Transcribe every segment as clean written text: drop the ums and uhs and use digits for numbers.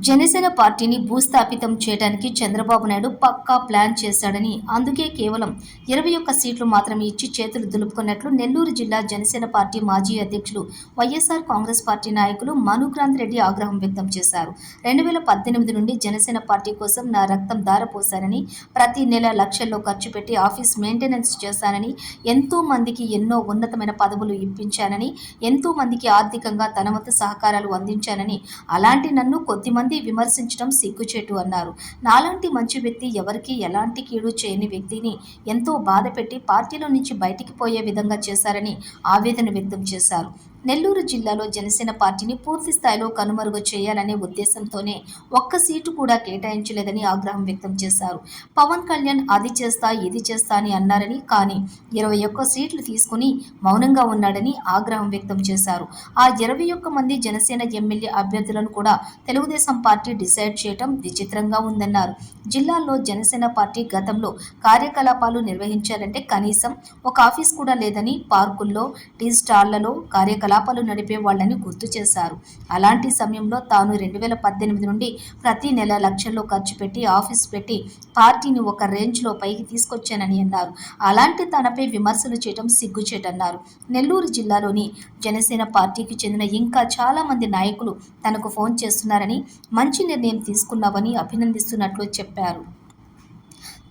జనసేన పార్టీని భూస్థాపితం చేయడానికి చంద్రబాబు నాయుడు పక్కా ప్లాన్ చేశాడని, అందుకే కేవలం 21 సీట్లు మాత్రమే ఇచ్చి చేతులు దులుపుకున్నట్లు నెల్లూరు జిల్లా జనసేన పార్టీ మాజీ అధ్యక్షులు వైఎస్ఆర్ కాంగ్రెస్ పార్టీ నాయకులు మనుక్రాంత్ రెడ్డి ఆగ్రహం వ్యక్తం చేశారు. 2018 నుండి జనసేన పార్టీ కోసం నా రక్తం ధారపోశానని, ప్రతి నెల లక్షల్లో ఖర్చు పెట్టి ఆఫీస్ మెయింటెనెన్స్ చేశానని, ఎంతో మందికి ఎన్నో ఉన్నతమైన పదవులు ఇప్పించానని, ఎంతో మందికి ఆర్థికంగా తన వంతు సహకారాలు అందించానని, అలాంటి నన్ను కొద్దిమంది విమర్శించడం సిగ్గుచేటు అన్నారు. నాలాంటి మంచి వ్యక్తి, ఎవరికీ ఎలాంటి కీడు చేయని వ్యక్తిని ఎంతో బాధ పెట్టి పార్టీలో నుంచి బయటికి పోయే విధంగా చేశారని ఆవేదన వ్యక్తం చేశారు. నెల్లూరు జిల్లాలో జనసేన పార్టీని పూర్తి స్థాయిలో కనుమరుగు చేయాలనే ఉద్దేశంతోనే ఒక్క సీటు కూడా కేటాయించలేదని ఆగ్రహం వ్యక్తం చేశారు. పవన్ కళ్యాణ్ అది చేస్తా ఇది చేస్తా అని అన్నారని, కానీ 21 సీట్లు తీసుకుని మౌనంగా ఉన్నాడని ఆగ్రహం వ్యక్తం చేశారు. ఆ 21 మంది జనసేన ఎమ్మెల్యే అభ్యర్థులను కూడా తెలుగుదేశం పార్టీ డిసైడ్ చేయడం విచిత్రంగా ఉందన్నారు. జిల్లాలో జనసేన పార్టీ గతంలో కార్యకలాపాలు నిర్వహించాలంటే కనీసం ఒక ఆఫీస్ కూడా లేదని, పార్కుల్లో, టీ స్టాళ్లలో కార్యకలాపాలు నడిపే వాళ్ళని గుర్తు చేశారు. అలాంటి సమయంలో తాను 2018 నుండి ప్రతి నెల లక్షల్లో ఖర్చు పెట్టి ఆఫీస్ పెట్టి పార్టీని ఒక రేంజ్లో పైకి తీసుకొచ్చానని అన్నారు. అలాంటి తనపై విమర్శలు చేయడం సిగ్గుచేటన్నారు. నెల్లూరు జిల్లాలోని జనసేన పార్టీకి చెందిన ఇంకా చాలా మంది నాయకులు తనకు ఫోన్ చేస్తున్నారని, మంచి నిర్ణయం తీసుకున్నావని అభినందిస్తున్నట్లు చెప్పారు.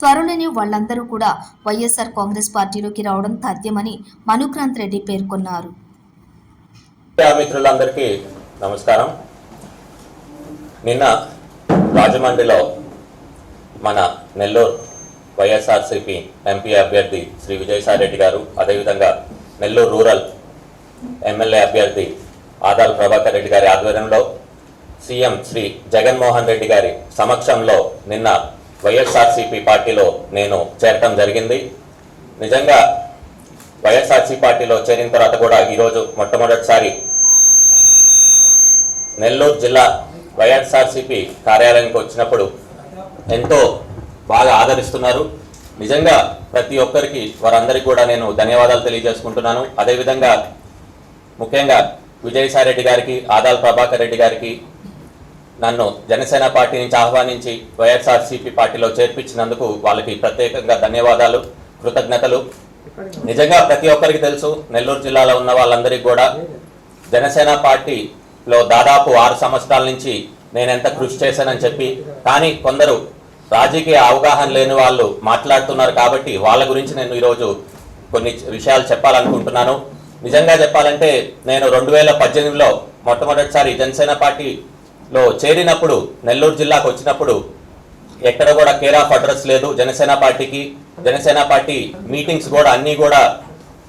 త్వరలోనే వాళ్ళందరూ కూడా వైఎస్ఆర్ కాంగ్రెస్ పార్టీలోకి రావడం తథ్యమని మనుక్రాంత్ రెడ్డి పేర్కొన్నారు. మిత్రులందరికీ నమస్కారం. నిన్న రాజమండ్రిలో మన నెల్లూరు వైఎస్ఆర్సీపీ ఎంపీ అభ్యర్థి శ్రీ విజయసాయి రెడ్డి గారు, అదేవిధంగా నెల్లూరు రూరల్ ఎమ్మెల్యే అభ్యర్థి ఆదాల ప్రభాకర్ రెడ్డి గారి ఆధ్వర్యంలో సీఎం శ్రీ జగన్మోహన్ రెడ్డి గారి సమక్షంలో నిన్న వైఎస్ఆర్సీపీ పార్టీలో నేను చేరటం జరిగింది. నిజంగా వైఎస్ఆర్సీ పార్టీలో చేరిన తర్వాత కూడా ఈరోజు మొట్టమొదటిసారి నెల్లూరు జిల్లా వైఎస్ఆర్సీపీ కార్యాలయానికి వచ్చినప్పుడు ఎంతో బాగా ఆదరిస్తున్నారు. నిజంగా ప్రతి ఒక్కరికి వారందరికీ కూడా నేను ధన్యవాదాలు తెలియజేసుకుంటున్నాను. అదేవిధంగా ముఖ్యంగా విజయసాయి రెడ్డి గారికి, ఆదాల ప్రభాకర్ రెడ్డి గారికి నన్ను జనసేన పార్టీ నుంచి ఆహ్వానించి వైఎస్ఆర్సీపీ పార్టీలో చేర్పించినందుకు వాళ్ళకి ప్రత్యేకంగా ధన్యవాదాలు, కృతజ్ఞతలు. నిజంగా ప్రతి ఒక్కరికి తెలుసు, నెల్లూరు జిల్లాలో ఉన్న వాళ్ళందరికీ కూడా జనసేన పార్టీలో దాదాపు 6 సంవత్సరాల నుంచి నేను ఎంత కృషి చేశానని చెప్పి, కానీ కొందరు రాజకీయ అవగాహన లేని వాళ్ళు మాట్లాడుతున్నారు. కాబట్టి వాళ్ళ గురించి నేను ఈరోజు కొన్ని విషయాలు చెప్పాలనుకుంటున్నాను. నిజంగా చెప్పాలంటే నేను 2018లో మొట్టమొదటిసారి జనసేన పార్టీలో చేరినప్పుడు, నెల్లూరు జిల్లాకు వచ్చినప్పుడు ఎక్కడ కూడా కేర్ ఆఫ్ అడ్రస్ లేదు జనసేన పార్టీకి. జనసేన పార్టీ మీటింగ్స్ కూడా అన్నీ కూడా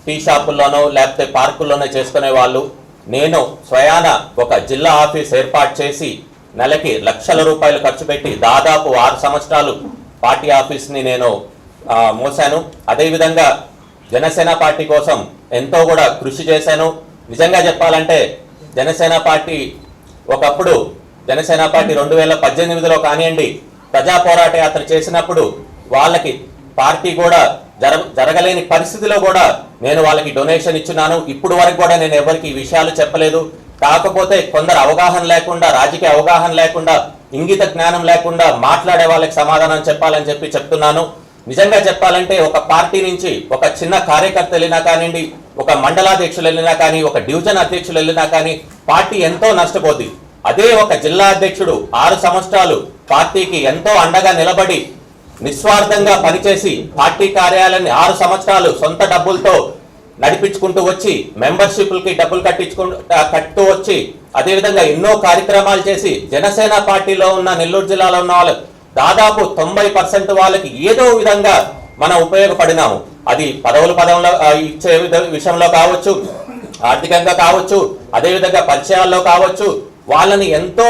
టీ షాపుల్లోనో లేకపోతే పార్కుల్లోనో చేసుకునే వాళ్ళు. నేను స్వయాన ఒక జిల్లా ఆఫీస్ ఏర్పాటు చేసి నెలకి లక్షల రూపాయలు ఖర్చు పెట్టి దాదాపు 6 సంవత్సరాలు పార్టీ ఆఫీస్ని నేను మోసాను. అదేవిధంగా జనసేన పార్టీ కోసం ఎంతో కూడా కృషి చేశాను. నిజంగా చెప్పాలంటే జనసేన పార్టీ ఒకప్పుడు జనసేన పార్టీ 2018లో కానివ్వండి, ప్రజా పోరాట యాత్ర చేసినప్పుడు వాళ్ళకి పార్టీ కూడా జరగలేని పరిస్థితిలో కూడా నేను వాళ్ళకి డొనేషన్ ఇచ్చినాను. ఇప్పుడు వరకు కూడా నేను ఎవరికి ఈ విషయాలు చెప్పలేదు. కాకపోతే కొందరు అవగాహన లేకుండా, రాజకీయ అవగాహన లేకుండా, ఇంగిత జ్ఞానం లేకుండా మాట్లాడే వాళ్ళకి సమాధానం చెప్పాలని చెప్పి చెప్తున్నాను. నిజంగా చెప్పాలంటే ఒక పార్టీ నుంచి ఒక చిన్న కార్యకర్త వెళ్ళినా కానివ్వండి, ఒక మండలాధ్యక్షులు వెళ్ళినా కానీ, ఒక డివిజన్ అధ్యక్షులు వెళ్ళినా కానీ పార్టీ ఎంతో నష్టపోతుంది. అదే ఒక జిల్లా అధ్యక్షుడు 6 సంవత్సరాలు పార్టీకి ఎంతో అండగా నిలబడి నిస్వార్థంగా పనిచేసి పార్టీ కార్యాలయాన్ని 6 సంవత్సరాలు సొంత డబ్బులతో నడిపించుకుంటూ వచ్చి, మెంబర్షిప్లకి డబ్బులు కట్టుతూ వచ్చి, అదేవిధంగా ఎన్నో కార్యక్రమాలు చేసి జనసేన పార్టీలో ఉన్న నెల్లూరు జిల్లాలో ఉన్న వాళ్ళు దాదాపు 90% వాళ్ళకి ఏదో విధంగా మనం ఉపయోగపడినాము. అది పదవుల ఇచ్చే విషయంలో కావచ్చు, ఆర్థికంగా కావచ్చు, అదేవిధంగా పరిచయాల్లో కావచ్చు, వాళ్ళని ఎంతో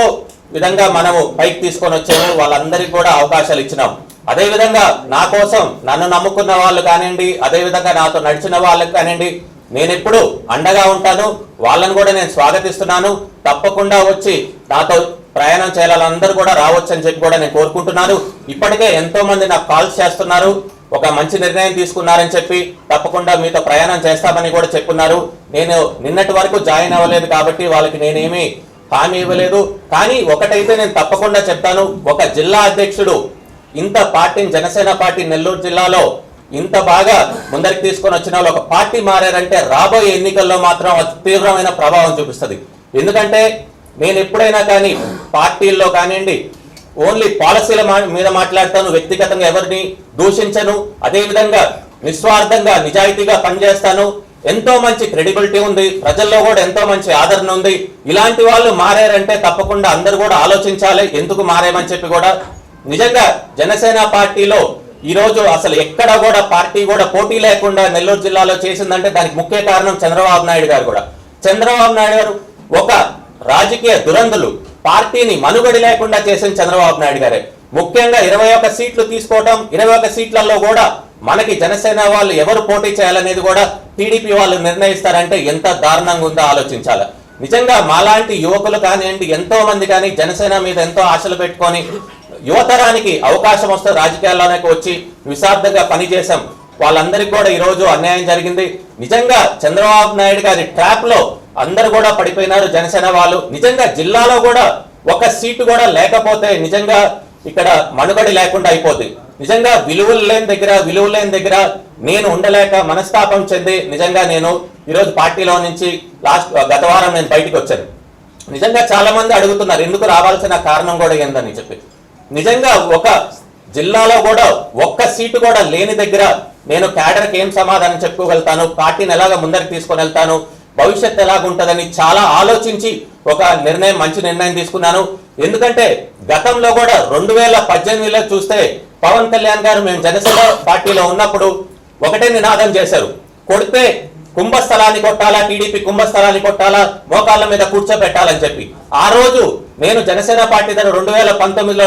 విధంగా మనము పైకి తీసుకొని వచ్చాము. వాళ్ళందరికీ కూడా అవకాశాలు ఇచ్చినాం. అదేవిధంగా నా కోసం నన్ను నమ్ముకున్న వాళ్ళు కానివ్వండి, అదేవిధంగా నాతో నడిచిన వాళ్ళకి కానివ్వండి, నేను ఎప్పుడు అండగా ఉంటాను. వాళ్ళని కూడా నేను స్వాగతిస్తున్నాను. తప్పకుండా వచ్చి నాతో ప్రయాణం చేయాలని అందరూ కూడా రావచ్చు అని చెప్పి కూడా నేను కోరుకుంటున్నాను. ఇప్పటికే ఎంతో మంది నాకు కాల్స్ చేస్తున్నారు, ఒక మంచి నిర్ణయం తీసుకున్నారని చెప్పి తప్పకుండా మీతో ప్రయాణం చేస్తామని కూడా చెప్పున్నారు. నేను నిన్నటి వరకు జాయిన్ అవ్వలేదు కాబట్టి వాళ్ళకి నేనేమి హామీ ఇవ్వలేదు. కానీ ఒకటైతే నేను తప్పకుండా చెప్తాను, ఒక జిల్లా అధ్యక్షుడు ఇంత పార్టీని, జనసేన పార్టీ నెల్లూరు జిల్లాలో ఇంత బాగా ముందరికి తీసుకొని వచ్చిన వాళ్ళు ఒక పార్టీ మారారంటే రాబోయే ఎన్నికల్లో మాత్రం అది తీవ్రమైన ప్రభావం చూపిస్తుంది. ఎందుకంటే నేను ఎప్పుడైనా కానీ పార్టీల్లో కానివ్వండి, ఓన్లీ పాలసీల మీద మాట్లాడతాను, వ్యక్తిగతంగా ఎవరిని దూషించను. అదేవిధంగా నిస్వార్థంగా నిజాయితీగా పనిచేస్తాను. ఎంతో మంచి క్రెడిబిలిటీ ఉంది, ప్రజల్లో కూడా ఎంతో మంచి ఆదరణ ఉంది. ఇలాంటి వాళ్ళు మారారంటే తప్పకుండా అందరూ కూడా ఆలోచించాలి ఎందుకు మారామని చెప్పి కూడా. నిజంగా జనసేన పార్టీలో ఈరోజు అసలు ఎక్కడ కూడా పార్టీ కూడా పోటీ లేకుండా నెల్లూరు జిల్లాలో చేసిందంటే దానికి ముఖ్య కారణం చంద్రబాబు నాయుడు గారు కూడా. చంద్రబాబు నాయుడు గారు ఒక రాజకీయ దురంధులు, పార్టీని మనుగడ లేకుండా చేసిన చంద్రబాబు నాయుడు గారే. ముఖ్యంగా 21 సీట్లు తీసుకోవడం, 21 సీట్లలో కూడా మనకి జనసేన వాళ్ళు ఎవరు పోటీ చేయాలనేది కూడా టీడీపీ వాళ్ళు నిర్ణయిస్తారంటే ఎంత దారుణంగా ఉందో ఆలోచించాలి. నిజంగా మాలాంటి యువకులు కానివ్వండి, ఎంతో మంది కానీ జనసేన మీద ఎంతో ఆశలు పెట్టుకొని యువతరానికి అవకాశం వస్తే రాజకీయాల్లోకి వచ్చి నిస్వార్థంగా పనిచేశాం. వాళ్ళందరికీ కూడా ఈరోజు అన్యాయం జరిగింది. నిజంగా చంద్రబాబు నాయుడు గారి ట్రాప్ లో అందరు కూడా పడిపోయినారు జనసేన వాళ్ళు. నిజంగా జిల్లాలో కూడా ఒక సీటు కూడా లేకపోతే నిజంగా ఇక్కడ మనుగడ లేకుండా అయిపోతుంది. నిజంగా విలువలు లేని దగ్గర నేను ఉండలేక మనస్తాపం చెంది నిజంగా నేను ఈరోజు పార్టీలో నుంచి గత వారం నేను బయటికి వచ్చాను. నిజంగా చాలా మంది అడుగుతున్నారు ఎందుకు రావాల్సిన కారణం కూడా ఏందని చెప్పి. నిజంగా ఒక జిల్లాలో కూడా ఒక్క సీటు కూడా లేని దగ్గర నేను క్యాడర్కి ఏం సమాధానం చెప్పుకోగలుగుతాను, పార్టీని ఎలాగ ముందరికి తీసుకొని వెళ్తాను, భవిష్యత్తు ఎలాగుంటుందని చాలా ఆలోచించి ఒక మంచి నిర్ణయం తీసుకున్నాను. ఎందుకంటే గతంలో కూడా 2018లో చూస్తే పవన్ కళ్యాణ్ గారు మేము జనసేన పార్టీలో ఉన్నప్పుడు ఒకటే నినాదం చేశారు, కొడితే కుంభస్థలాన్ని కొట్టాలా, టీడీపీ కుంభస్థలాన్ని కొట్టాలా, మోకాళ్ళ మీద కూర్చోబెట్టాలని చెప్పి. ఆ రోజు నేను జనసేన పార్టీ దగ్గర 2019లో